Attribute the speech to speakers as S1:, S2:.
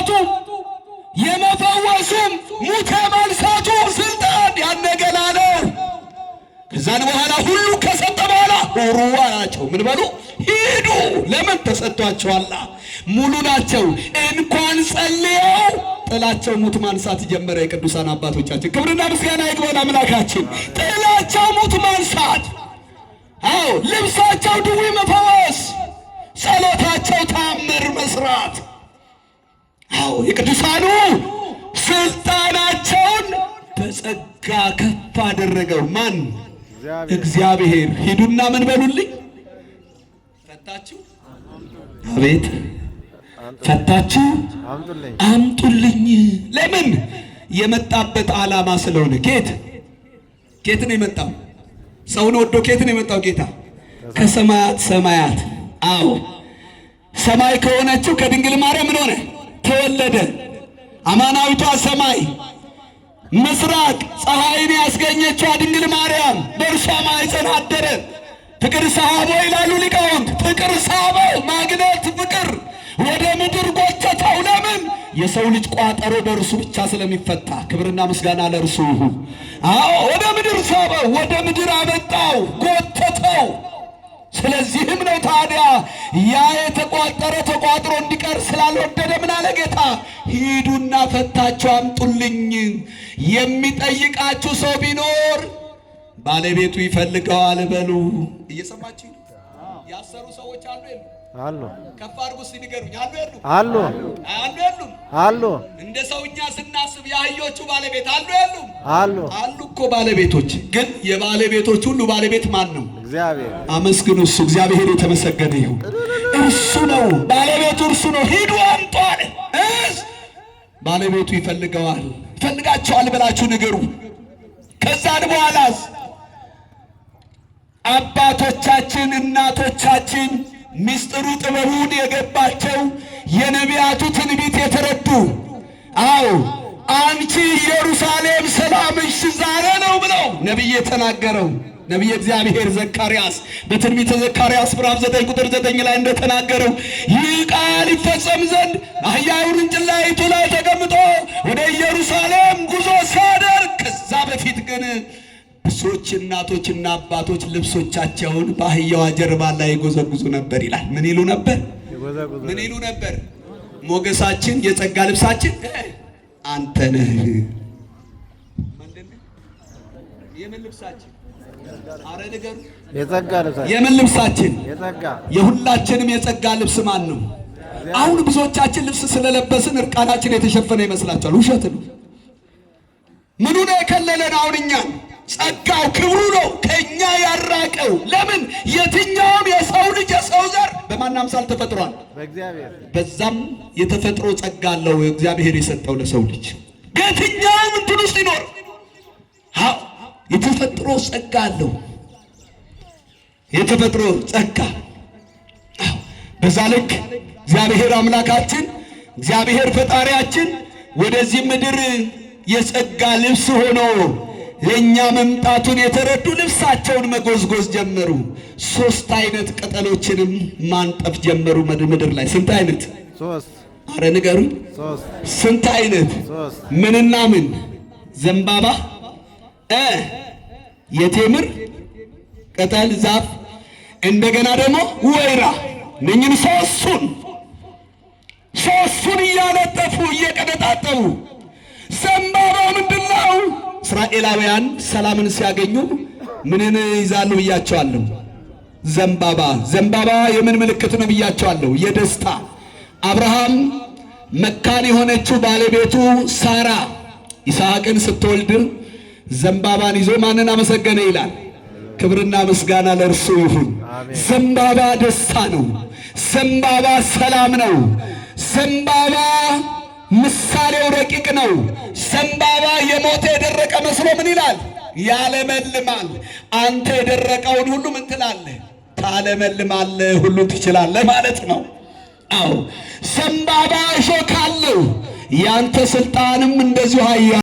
S1: ማንሳቱ የመፈወሱም ሙት ማንሳቱ ስልጣን ያነገና ነው። ከዛን በኋላ ሁሉ ከሰጠ በኋላ ሩዋቸው ምን በሉ ሂዱ። ለምን ተሰጥቷቸዋል? ሙሉ ናቸው። እንኳን ጸልየው ጥላቸው ሙት ማንሳት ጀመረ። የቅዱሳን አባቶቻችን ክብርና ምስጋና ይግባን አምላካችን። ጥላቸው ሙት ማንሳት፣ አዎ ልብሳቸው ድዊ መፈወስ፣ ጸሎታቸው ታምር መስራት፣ አዎ የቅዱሳኑ ስልጣናቸውን በጸጋ ከፍ አደረገው። ማን? እግዚአብሔር። ሂዱና ምን በሉልኝ? ፈታችሁ፣ አቤት ፈታችሁ አምጡልኝ። ለምን? የመጣበት ዓላማ ስለሆነ። ኬት ነው የመጣው? ሰውን ወዶ ኬት ነው የመጣው ጌታ? ከሰማያት ሰማያት። አዎ ሰማይ ከሆነችው ከድንግል ማርያም ምን ሆነ? ተወለደ። አማናዊቷ ሰማይ ምስራቅ ፀሐይን ያስገኘችው ድንግል ማርያም በእርሷ ማኅፀን አደረ። ፍቅር ሳበው ይላሉ ሊቃውንት። ፍቅር ሳበው ማግኘት ፍቅር ወደ ምድር ጎተተው። ለምን? የሰው ልጅ ቋጠሮ በእርሱ ብቻ ስለሚፈታ። ክብርና ምስጋና ለእርሱ ይሁን። አዎ ወደ ምድር ሳበው፣ ወደ ምድር አመጣው፣ ጎተተው። ስለዚህም ነው ታዲያ ያ የተቋጠረ ተቋጥሮ እንዲቀር ስላልወደደ ምን አለ ጌታ? ሂዱና ፈታችሁ አምጡልኝ። የሚጠይቃችሁ ሰው ቢኖር ባለቤቱ ይፈልገዋል በሉ። እየሰማችሁ ያሰሩ ሰዎች አሉ የሉ?
S2: አሉ።
S1: ከፍ አድርጉ እስቲ ንገሩኝ። አሉ የሉ?
S2: አሉ።
S1: አሉ የሉ?
S2: አሉ።
S1: እንደ ሰውኛ ስናስብ የአህዮቹ ባለቤት አሉ የሉ?
S2: አሉ።
S1: አሉ እኮ ባለቤቶች። ግን የባለቤቶች ሁሉ ባለቤት ማን ነው?
S2: እግዚአብሔር።
S1: አመስግኑ። እሱ እግዚአብሔር የተመሰገነ ይሁን። እርሱ ነው ባለቤቱ፣ እርሱ ነው። ሂዱ አምጡ አለ። ባለቤቱ ይፈልገዋል። ይፈልጋቸዋል ብላችሁ ንገሩ። ከዛን በኋላስ አባቶቻችን እናቶቻችን ሚስጥሩ ጥበቡን የገባቸው የነቢያቱ ትንቢት የተረዱ፣ አዎ አንቺ ኢየሩሳሌም ሰላምሽ ዛሬ ነው ብለው ነቢይ የተናገረው ነቢይ እግዚአብሔር ዘካርያስ በትንቢተ ዘካርያስ ምዕራፍ 9 ቁጥር 9 ላይ እንደተናገረው ይህ ቃል ይፈጸም ዘንድ አህያው ውርንጭላይቱ ላይ ተቀምጦ ወደ ኢየሩሳሌም ጉዞ ሲያደርግ ከዛ በፊት ግን ብዙዎች እናቶችና አባቶች ልብሶቻቸውን በአህያዋ ጀርባ ላይ ይጎዘጉዙ ነበር ይላል። ምን ይሉ ነበር? ምን ይሉ ነበር? ሞገሳችን የጸጋ ልብሳችን አንተ ነህ። የምን ልብሳችን? አረ ንገሩ።
S2: የጸጋ ልብሳችን።
S1: የምን ልብሳችን?
S2: የጸጋ።
S1: የሁላችንም የጸጋ ልብስ ማን ነው? አሁን ብዙዎቻችን ልብስ ስለለበስን እርቃናችን የተሸፈነ ይመስላችኋል? ውሸት ነው። ምኑ ነው የከለለን? አሁን እኛን ጸጋው ክብሩ ነው ከኛ ያራቀው። ለምን? የትኛውም የሰው ልጅ የሰው ዘር በማን አምሳል ተፈጥሯል?
S2: በእግዚአብሔር።
S1: በዛም የተፈጥሮ ጸጋ አለው እግዚአብሔር የሰጠው ለሰው ልጅ። የትኛውም እንትን ውስጥ ይኖር የተፈጥሮ ጸጋ አለው። የተፈጥሮ ጸጋ። በዛ ልክ እግዚአብሔር አምላካችን እግዚአብሔር ፈጣሪያችን ወደዚህ ምድር የጸጋ ልብስ ሆኖ ለኛ መምጣቱን የተረዱ ልብሳቸውን መጎዝጎዝ ጀመሩ። 3 አይነት ቅጠሎችንም ማንጠፍ ጀመሩ ምድር ላይ። ስንት አይነት?
S2: 3።
S1: አረ ንገሩኝ።
S2: 3።
S1: ስንት አይነት?
S2: 3።
S1: ምንና ምን? ዘንባባ፣ የቴምር ቅጠል ዛፍ፣ እንደገና ደግሞ ወይራ። እነኝን ሶስቱን እያነጠፉ እየቀነጣጠቡ። ዘንባባው ምንድነው? እስራኤላውያን ሰላምን ሲያገኙ ምንን ይዛሉ ብያቸዋለሁ? ዘንባባ የምን ምልክት ነው ብያቸዋለሁ? የደስታ። አብርሃም መካን የሆነችው ባለቤቱ ሳራ ይስሐቅን ስትወልድ ዘንባባን ይዞ ማንን አመሰገነ ይላል? ክብርና ምስጋና ለእርሱ ይሁን። ዘንባባ ደስታ ነው። ዘንባባ ሰላም ነው። ዘንባባ ምሳሌው ረቂቅ ነው። ዘንባባ የሞተ የደረቀ መስሎ ምን ይላል? ያለመልማል። አንተ የደረቀውን ሁሉ ምን ትላለህ? ታለመልማለህ፣ ሁሉ ትችላለህ ማለት ነው። አዎ ዘንባባ እሾህ ካለው ያንተ ስልጣንም እንደዚሁ